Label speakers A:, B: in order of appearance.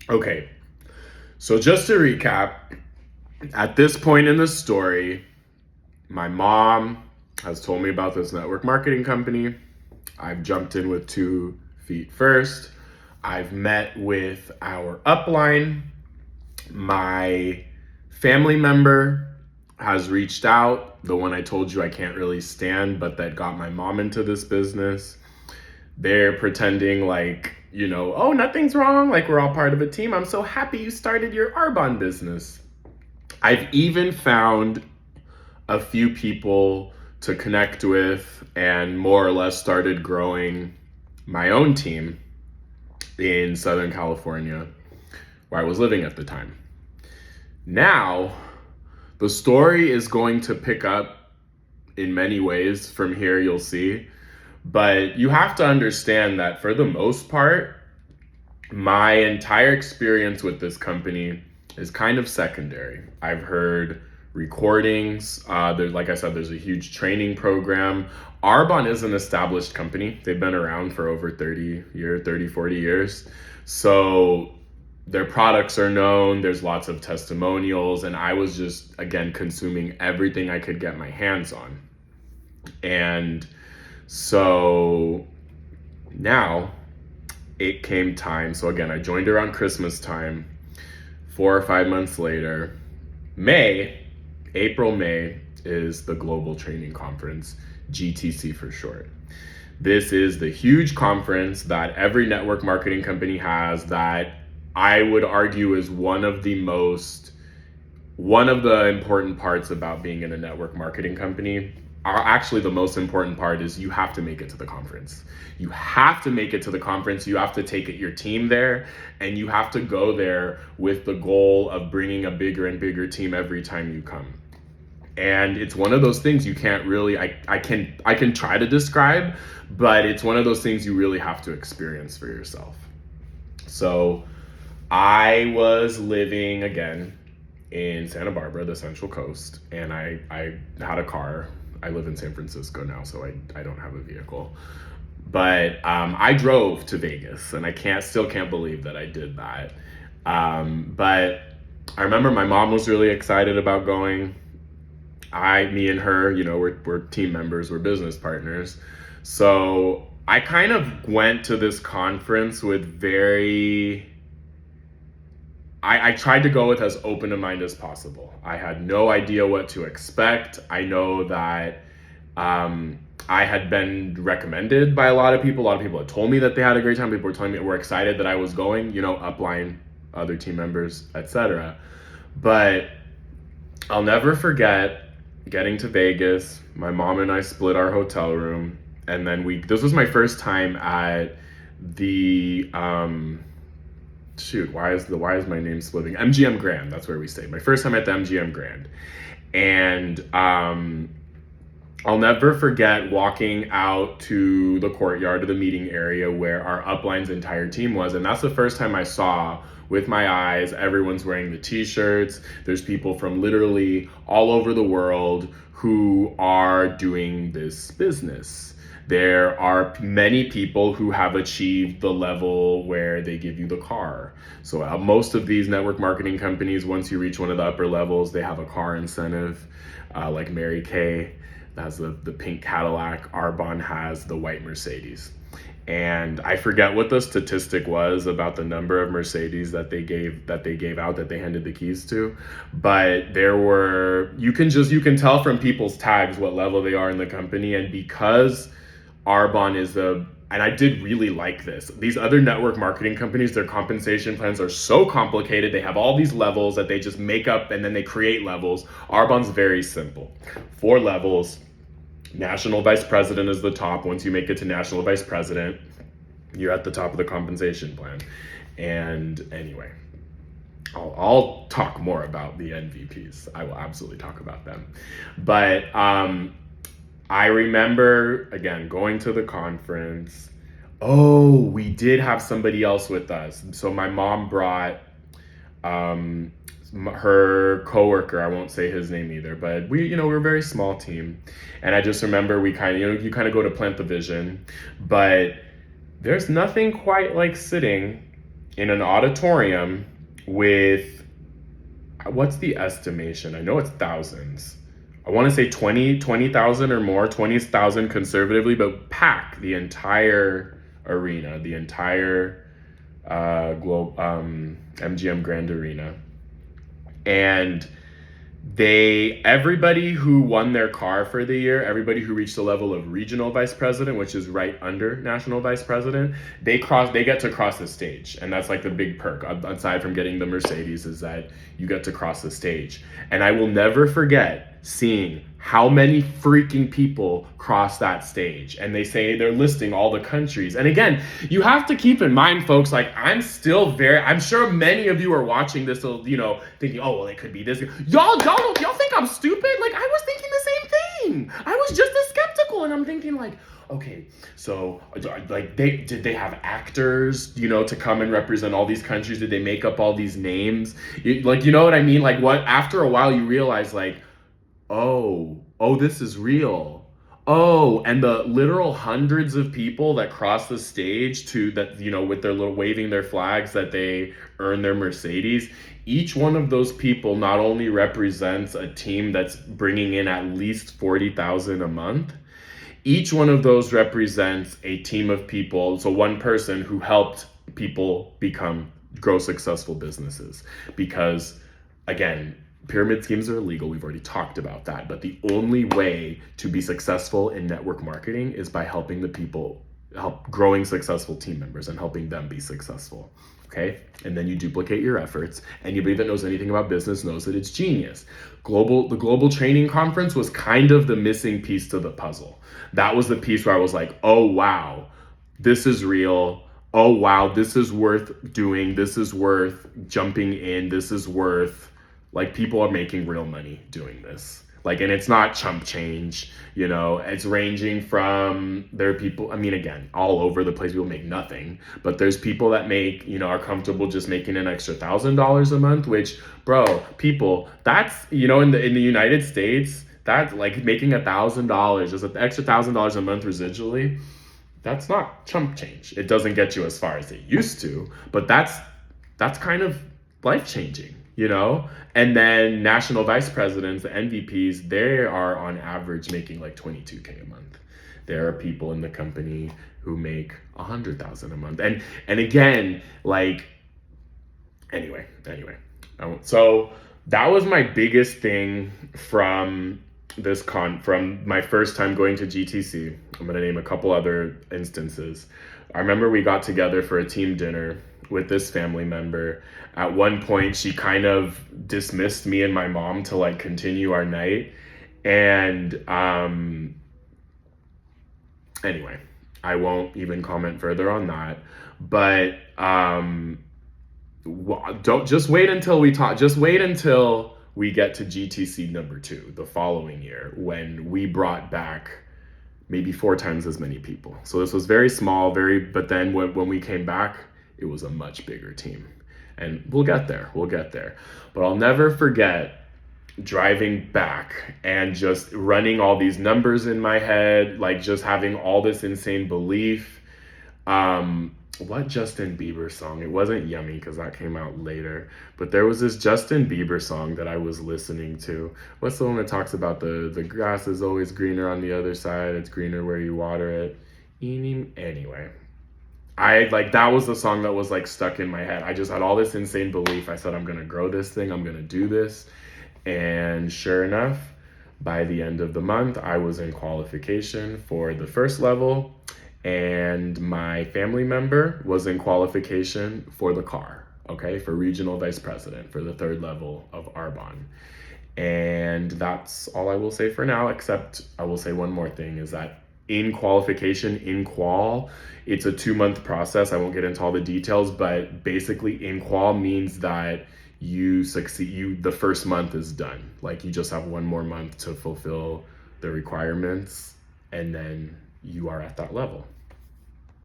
A: Okay, so just to recap, at this point in the story, my mom has told me about this network marketing company. I've jumped in with 2 feet first. I've met with our upline. My family member has reached out, the one I told you I can't really stand, but that got my mom into this business. They're pretending like, oh, nothing's wrong. Like, we're all part of a team. I'm so happy you started your Arbonne business. I've even found a few people to connect with and more or less started growing my own team in Southern California, where I was living at the time. Now, the story is going to pick up in many ways from here, you'll see. But you have to understand that for the most part, my entire experience with this company is kind of secondary. I've heard recordings. Like I said, there's a huge training program. Arbonne is an established company. They've been around for over 40 years. So their products are known. There's lots of testimonials. And I was just, again, consuming everything I could get my hands on. And so now it came time. So again, I joined around Christmas time. 4 or 5 months later, April, May is the Global Training Conference, GTC for short. This is the huge conference that every network marketing company has, that I would argue is one of the important parts about being in a network marketing company. Actually, the most important part is you have to make it to the conference. You have to make it to the conference. You have to take your team there, and you have to go there with the goal of bringing a bigger and bigger team every time you come. And it's one of those things you can't really, I can try to describe, but it's one of those things you really have to experience for yourself. So I was living again in Santa Barbara, the Central Coast, and I had a car. I live in San Francisco now, so I don't have a vehicle. But I drove to Vegas, and I still can't believe that I did that. But I remember my mom was really excited about going. Me and her, we're team members, we're business partners. So I kind of went to this conference with I tried to go with as open a mind as possible. I had no idea what to expect. I know that I had been recommended by a lot of people. A lot of people had told me that they had a great time. People were telling me, were excited that I was going, upline, other team members, etc. But I'll never forget getting to Vegas. My mom and I split our hotel room, and then this was my first time at the why is my name splitting? MGM Grand, that's where we stayed. My first time at the MGM Grand. And I'll never forget walking out to the courtyard of the meeting area where our upline's entire team was. And that's the first time I saw with my eyes, everyone's wearing the t-shirts. There's people from literally all over the world who are doing this business. There are many people who have achieved the level where they give you the car. So most of these network marketing companies, once you reach one of the upper levels, they have a car incentive, like Mary Kay has the pink Cadillac. Arbonne has the white Mercedes. And I forget what the statistic was about the number of Mercedes that they gave out, that they handed the keys to. But you can tell from people's tags what level they are in the company. And because Arbonne and I did really like this. These other network marketing companies, their compensation plans are so complicated. They have all these levels that they just make up, and then they create levels. Arbonne's very simple. 4 levels. National vice president is the top. Once you make it to national vice president, you're at the top of the compensation plan. And anyway, I'll talk more about the NVPs. I will absolutely talk about them. But I remember, again, going to the conference. Oh, we did have somebody else with us. So my mom brought her coworker. I won't say his name either, but we're a very small team. And I just remember we you kind of go to plant the vision, but there's nothing quite like sitting in an auditorium with, what's the estimation? I know it's thousands. I want to say 20,000 or more, 20,000 conservatively, but pack the entire arena, the entire MGM Grand Arena. And everybody who won their car for the year, everybody who reached the level of regional vice president, which is right under national vice president, they get to cross the stage. And that's like the big perk, aside from getting the Mercedes, is that you get to cross the stage. And I will never forget seeing how many freaking people cross that stage. And they say they're listing all the countries. And again, you have to keep in mind, folks, like I'm sure many of you are watching this, thinking, oh, well, it could be this. Y'all think I'm stupid? Like, I was thinking the same thing. I was just as skeptical. And I'm thinking like, okay, so like did they have actors, to come and represent all these countries? Did they make up all these names? Like, you know what I mean? Like, what, after a while you realize like, oh, this is real. Oh, and the literal hundreds of people that cross the stage with their little waving their flags that they earn their Mercedes. Each one of those people not only represents a team that's bringing in at least 40,000 a month. Each one of those represents a team of people. So one person who helped people grow successful businesses. Because again, pyramid schemes are illegal. We've already talked about that. But the only way to be successful in network marketing is by helping the people, growing successful team members and helping them be successful. Okay? And then you duplicate your efforts. Anybody that knows anything about business knows that it's genius. The Global Training Conference was kind of the missing piece to the puzzle. That was the piece where I was like, oh, wow, this is real. Oh, wow, this is worth doing. This is worth jumping in. This is worth, like, people are making real money doing this. Like, and it's not chump change, it's ranging from, there are people, I mean, again, all over the place, people make nothing, but there's people that make, are comfortable just making an extra $1,000 a month, which, bro, people, that's, in the United States, that's like making $1,000, just an extra $1,000 a month residually. That's not chump change. It doesn't get you as far as it used to, but that's kind of life-changing. And then national vice presidents, the NVPs, they are on average making like $22K a month. There are people in the company who make $100,000 a month. And again, like, anyway. So that was my biggest thing from from my first time going to GTC. I'm going to name a couple other instances. I remember we got together for a team dinner with this family member. At one point, she kind of dismissed me and my mom to like continue our night. And anyway, I won't even comment further on that. But just wait until we talk. Just wait until we get to GTC number 2 the following year, when we brought back maybe 4 times as many people. So this was very small, but then when we came back, it was a much bigger team. And we'll get there. But I'll never forget driving back and just running all these numbers in my head, like just having all this insane belief. What Justin Bieber song? It wasn't Yummy, because that came out later. But there was this Justin Bieber song that I was listening to. What's the one that talks about the grass is always greener on the other side? It's greener where you water it. Anyway. That was the song that was like stuck in my head. I just had all this insane belief. I said, I'm going to grow this thing. I'm going to do this. And sure enough, by the end of the month, I was in qualification for the first level. And my family member was in qualification for the car, for regional vice president for the 3rd level of Arbonne. And that's all I will say for now, except I will say one more thing, is that in qualification, in qual, it's a 2-month process. I won't get into all the details, but basically in qual means that you succeed, the first month is done. Like, you just have 1 more month to fulfill the requirements, and then you are at that level.